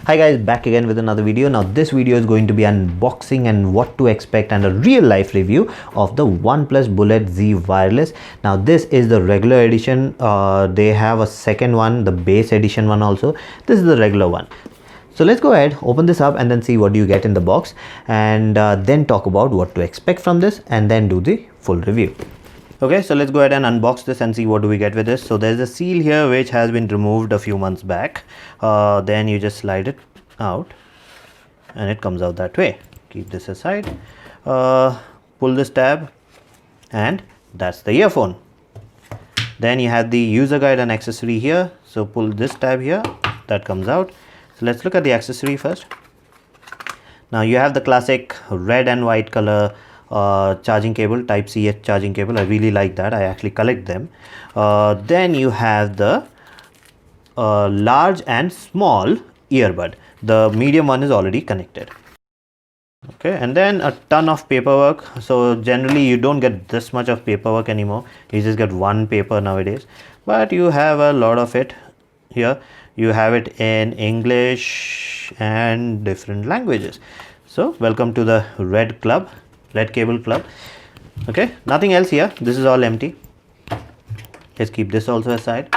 Hi guys, back again with another video. Now this video is going to be unboxing and what to expect and a real life review of the OnePlus Bullet Z Wireless. Now this is the regular edition. They have a second one, the base edition one also. This is the regular one. So let's go ahead, open this up and then see what you get in the box, and then talk about what to expect from this and then do the full review. Okay, so let's go ahead and unbox this and see what do we get with this. So there's a seal here which has been removed a few months back. Then you just slide it out and it comes out that way. Keep this aside, pull this tab, and that's the earphone. Then you have the user guide and accessory here. So pull this tab here, that comes out. So let's look at the accessory first. Now you have the classic red and white color charging cable, type C charging cable. I really like that. I actually collect them. Then you have the large and small earbud. The medium one is already connected. Okay, and then a ton of paperwork. So generally you don't get this much of paperwork anymore. You just get one paper nowadays, but you have a lot of it here. You have it in English and different languages. So welcome to the red club, red cable club. Okay, nothing else here. This is all empty. Let's keep this also aside.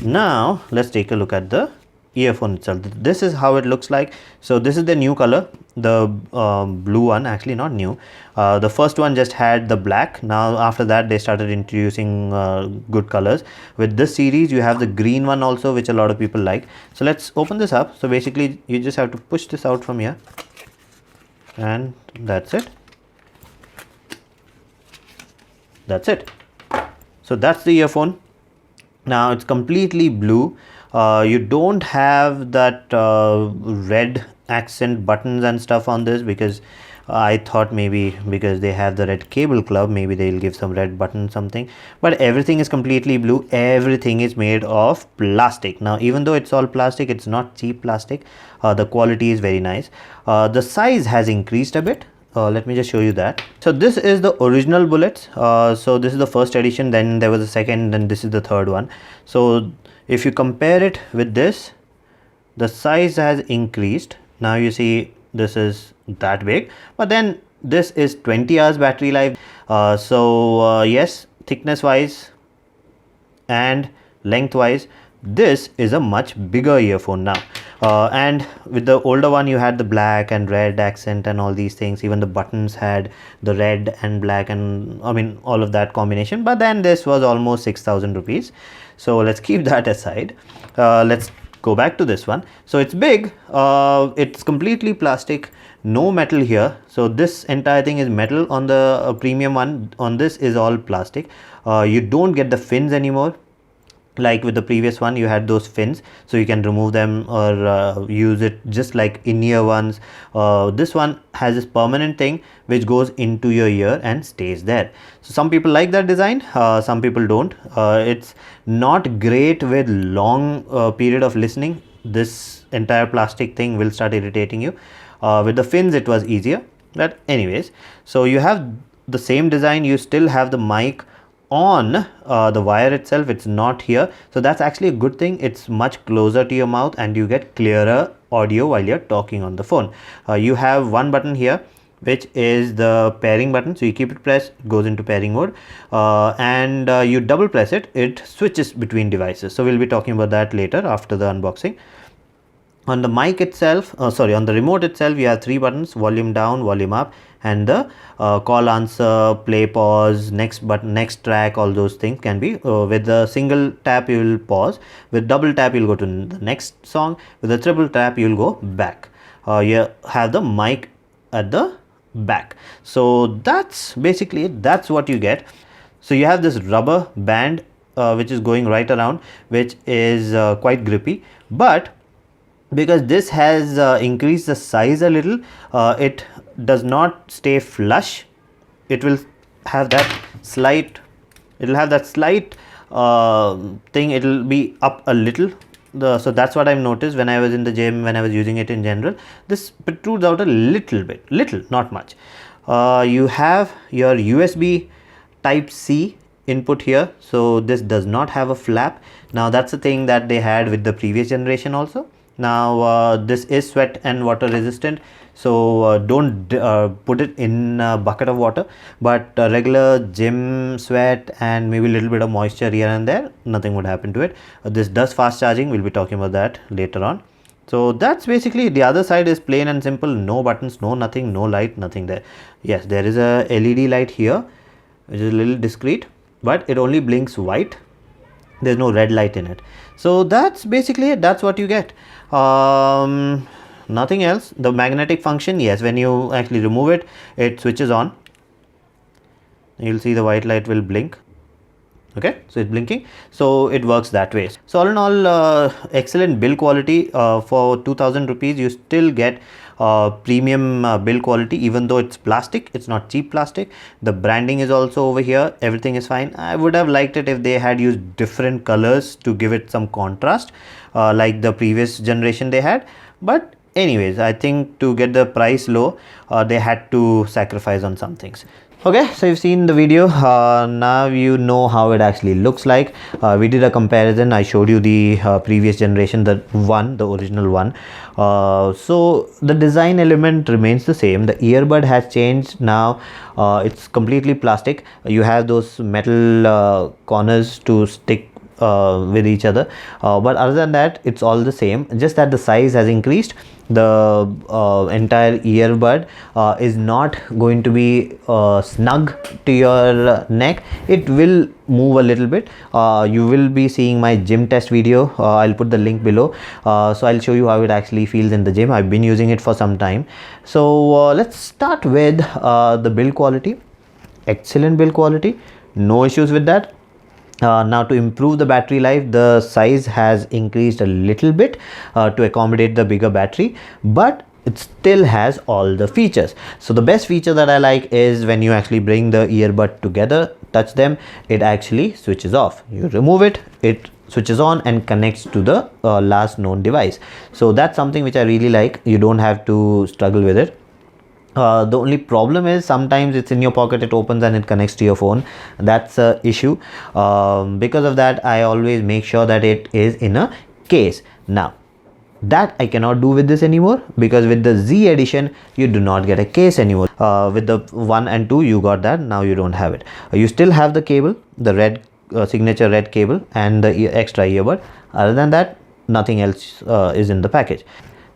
Now let's take a look at the earphone itself. This is how it looks like. So this is the new color, the blue one, actually not new. The first one just had the black. Now after that they started introducing good colors. With this series you have the green one also, which a lot of people like. So let's open this up. So basically you just have to push this out from here, and that's it. That's it. So that's the earphone. Now it's completely blue. You don't have that red accent buttons and stuff on this, because I thought maybe because they have the red cable club, maybe they'll give some red button something, but everything is completely blue. Everything is made of plastic. Now even though it's all plastic, it's not cheap plastic. The quality is very nice. The size has increased a bit. Let me just show you that. So this is the original Bullets. So this is the first edition, then there was a second, and this is the third one. So if you compare it with this, the size has increased. Now you see this is that big, but then this is 20 hours battery life. Yes, thickness wise and length wise, this is a much bigger earphone now. And with the older one you had the black and red accent and all these things. Even the buttons had the red and black, and I mean all of that combination. But then this was almost 6,000 rupees. So let's keep that aside. Let's go back to this one. So it's big. It's completely plastic, no metal here. So this entire thing is metal. On the premium one, on this is all plastic. You don't get the fins anymore. Like with the previous one you had those fins, so you can remove them or use it just like in-ear ones. This one has this permanent thing which goes into your ear and stays there. So some people like that design, some people don't. It's not great with long period of listening. This entire plastic thing will start irritating you. With the fins it was easier, but anyways, so you have the same design. You still have the mic on the wire itself. It's not here, so that's actually a good thing. It's much closer to your mouth and you get clearer audio while you're talking on the phone. You have one button here which is the pairing button. So you keep it pressed, it goes into pairing mode, and you double press it, it switches between devices. So we'll be talking about that later after the unboxing. On the mic itself, on the remote itself, you have three buttons: volume down, volume up, and the call, answer, play, pause, next button, next track. All those things can be with the single tap you will pause, with double tap you'll go to the next song, with the triple tap you'll go back. You have the mic at the back. So that's basically it. That's what you get. So you have this rubber band which is going right around, which is quite grippy, but because this has increased the size a little, it does not stay flush. It will have that slight, thing. It will be up a little. So that's what I've noticed when I was in the gym, when I was using it in general. This protrudes out a little bit, not much. You have your USB type C input here. So this does not have a flap. Now that's the thing that they had with the previous generation also. Now this is sweat and water resistant, so don't put it in a bucket of water, but regular gym sweat and maybe a little bit of moisture here and there, nothing would happen to it. This does fast charging, we'll be talking about that later on. So that's basically, the other side is plain and simple, no buttons, no nothing, no light, nothing there. Yes, there is a LED light here which is a little discreet, but it only blinks white, there's no red light in it. So that's basically it, that's what you get. Nothing else. The magnetic function, yes, when you actually remove it, it switches on, you'll see the white light will blink. Okay, so it's blinking, so it works that way. So all in all, excellent build quality. For 2000 rupees you still get premium build quality, even though it's plastic, it's not cheap plastic. The branding is also over here, everything is fine. I would have liked it if they had used different colors to give it some contrast, like the previous generation they had, but anyways, I think to get the price low, they had to sacrifice on some things. Okay, so you've seen the video, now you know how it actually looks like. We did a comparison, I showed you the previous generation, the original one. So the design element remains the same, the earbud has changed now. It's completely plastic, you have those metal corners to stick with each other, but other than that it's all the same, just that the size has increased. The entire earbud is not going to be snug to your neck, it will move a little bit. You will be seeing my gym test video, I'll put the link below, so I'll show you how it actually feels in the gym. I've been using it for some time. So let's start with the build quality. Excellent build quality, no issues with that. Now to improve the battery life, the size has increased a little bit to accommodate the bigger battery, but it still has all the features. So the best feature that I like is when you actually bring the earbud together, touch them, it actually switches off. You remove it, it switches on and connects to the last known device. So that's something which I really like, you don't have to struggle with it. The only problem is sometimes it's in your pocket, it opens and it connects to your phone. That's a issue. Because of that, I always make sure that it is in a case. Now that I cannot do with this anymore, because with the Z edition you do not get a case anymore. With the 1 and 2 you got that, now you don't have it. You still have the cable, the red signature red cable and the extra earbud. Other than that, nothing else is in the package.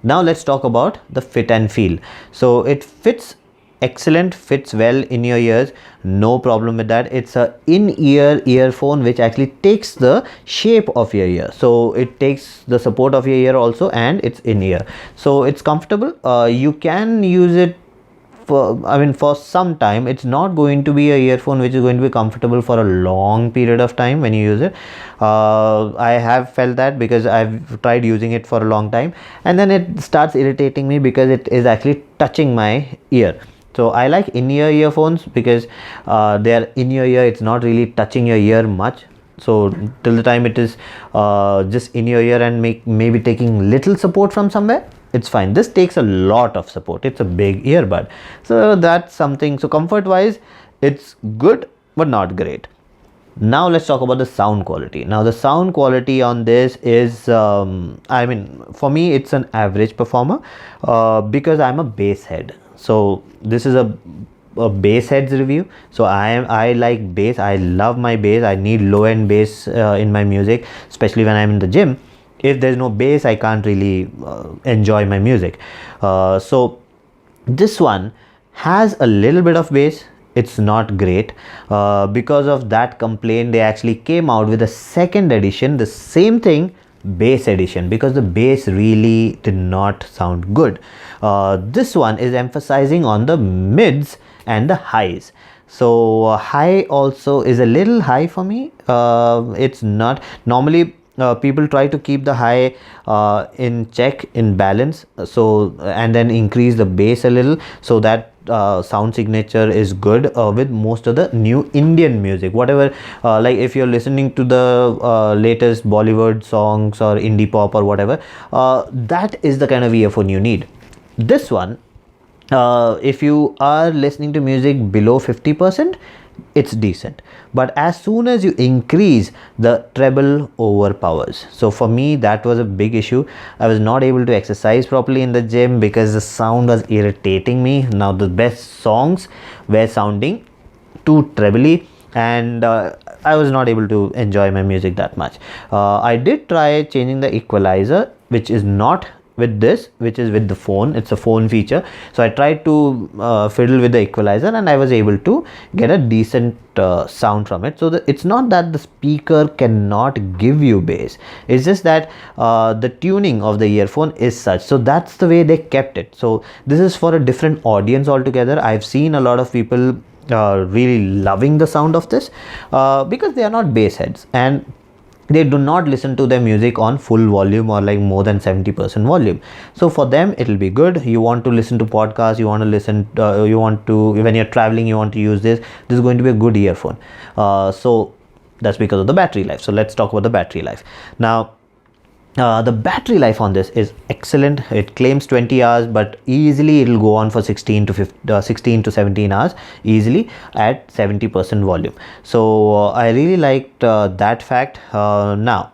Now let's talk about the fit and feel. So it fits excellent, fits well in your ears, no problem with that. It's a in-ear earphone which actually takes the shape of your ear, so it takes the support of your ear also, and it's in ear, so it's comfortable. You can use it for some time. It's not going to be a earphone which is going to be comfortable for a long period of time when you use it. I have felt that because I've tried using it for a long time, and then it starts irritating me because it is actually touching my ear. So I like in-ear earphones because they are in your ear, it's not really touching your ear much. So till the time it is just in your ear and maybe taking little support from somewhere, it's fine. This takes a lot of support, it's a big earbud, so that's something. So comfort wise it's good but not great. Now let's talk about the sound quality. Now the sound quality on this is I mean, for me it's an average performer because I'm a bass head. So this is a bass heads review. So I like bass, I love my bass, I need low end bass in my music, especially when I'm in the gym. If there's no bass, I can't really enjoy my music. So this one has a little bit of bass, it's not great. Because of that complaint, they actually came out with a second edition, the same thing, bass edition, because the bass really did not sound good. This one is emphasizing on the mids and the highs. So high also is a little high for me. It's not normally people try to keep the high in check, in balance, so and then increase the bass a little, so that sound signature is good with most of the new Indian music, whatever, like if you're listening to the latest Bollywood songs or indie pop or whatever, that is the kind of earphone you need. This one, if you are listening to music below 50%, it's decent. But as soon as you increase, the treble overpowers. So for me, that was a big issue. I was not able to exercise properly in the gym because the sound was irritating me. Now the best songs were sounding too trebly, and I was not able to enjoy my music that much. I did try changing the equalizer, which is not with this, which is with the phone. It's a phone feature. So I tried to fiddle with the equalizer, and I was able to get a decent sound from it. So it's not that the speaker cannot give you bass, it's just that the tuning of the earphone is such. So that's the way they kept it. So this is for a different audience altogether. I've seen a lot of people really loving the sound of this because they are not bass heads, and they do not listen to their music on full volume or like more than 70% volume. So for them it will be good. You want to listen to podcasts, you want to listen you want to, when you're traveling, you want to use this is going to be a good earphone. So that's because of the battery life. So let's talk about the battery life now. The battery life on this is excellent. It claims 20 hours, but easily it will go on for 16 to 17 hours easily at 70% volume. So I really liked that fact. Now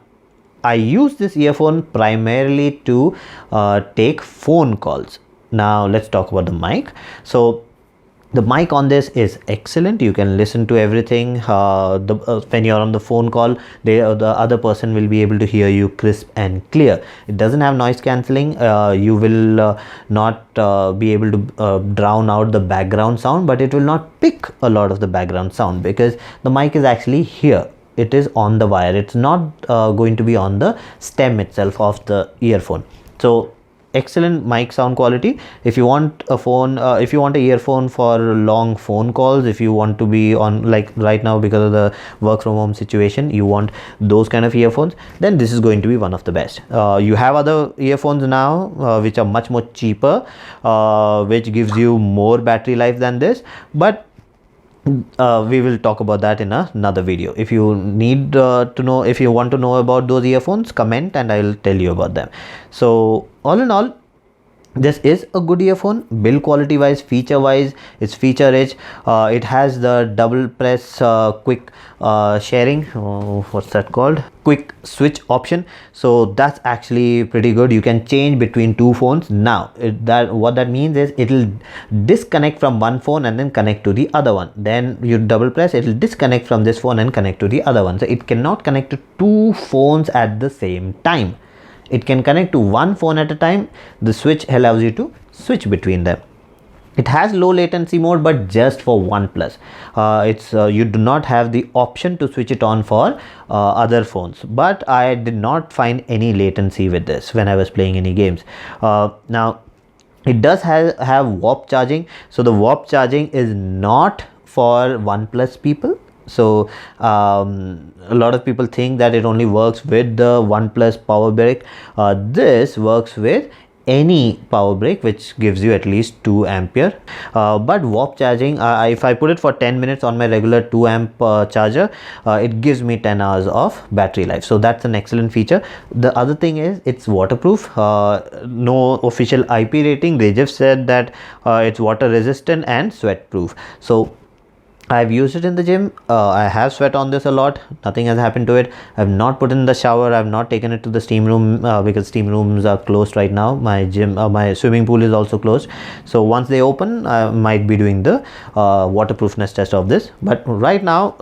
I use this earphone primarily to take phone calls. Now let's talk about the mic. So the mic on this is excellent. You can listen to everything. When you're on the phone call, the other person will be able to hear you crisp and clear. It doesn't have noise cancelling. You will not be able to drown out the background sound, but it will not pick a lot of the background sound because the mic is actually here. It is on the wire. It's not going to be on the stem itself of the earphone. So excellent mic sound quality. If you want a phone, if you want an earphone for long phone calls, if you want to be on, like right now because of the work from home situation, you want those kind of earphones, then this is going to be one of the best. You have other earphones now which are much more cheaper, which gives you more battery life than this, but we will talk about that in another video. If you need to know, if you want to know about those earphones, comment and I will tell you about them. So all in all, this is a good earphone. Build quality wise, feature wise, it's feature rich. It has the double press quick sharing, what's that called, quick switch option. So that's actually pretty good. You can change between two phones. Now what that means is it will disconnect from one phone and then connect to the other one. Then you double press, it will disconnect from this phone and connect to the other one. So it cannot connect to two phones at the same time. It can connect to one phone at a time. The switch allows you to switch between them. It has low latency mode, but just for OnePlus. You do not have the option to switch it on for other phones. But I did not find any latency with this when I was playing any games. Now, it does have warp charging. So the warp charging is not for OnePlus people. So a lot of people think that it only works with the OnePlus power brick. This works with any power brick which gives you at least 2 ampere, but warp charging, if I put it for 10 minutes on my regular 2 amp charger, it gives me 10 hours of battery life. So that's an excellent feature. The other thing is it's waterproof. No official IP rating. They just said that it's water resistant and sweat proof. So I've used it in the gym. I have sweat on this a lot. Nothing has happened to it. I've not put in the shower. I've not taken it to the steam room because steam rooms are closed right now. My gym, my swimming pool is also closed. So once they open, I might be doing the waterproofness test of this. But right now,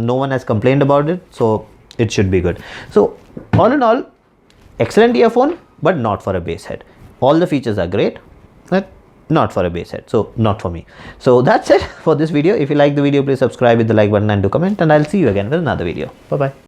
no one has complained about it. So it should be good. So all in all, excellent earphone, but not for a bass head. All the features are great, but not for a bass head, so not for me. So that's it for this video. If you like the video, please subscribe with the like button and do comment, and I'll see you again with another video. Bye bye.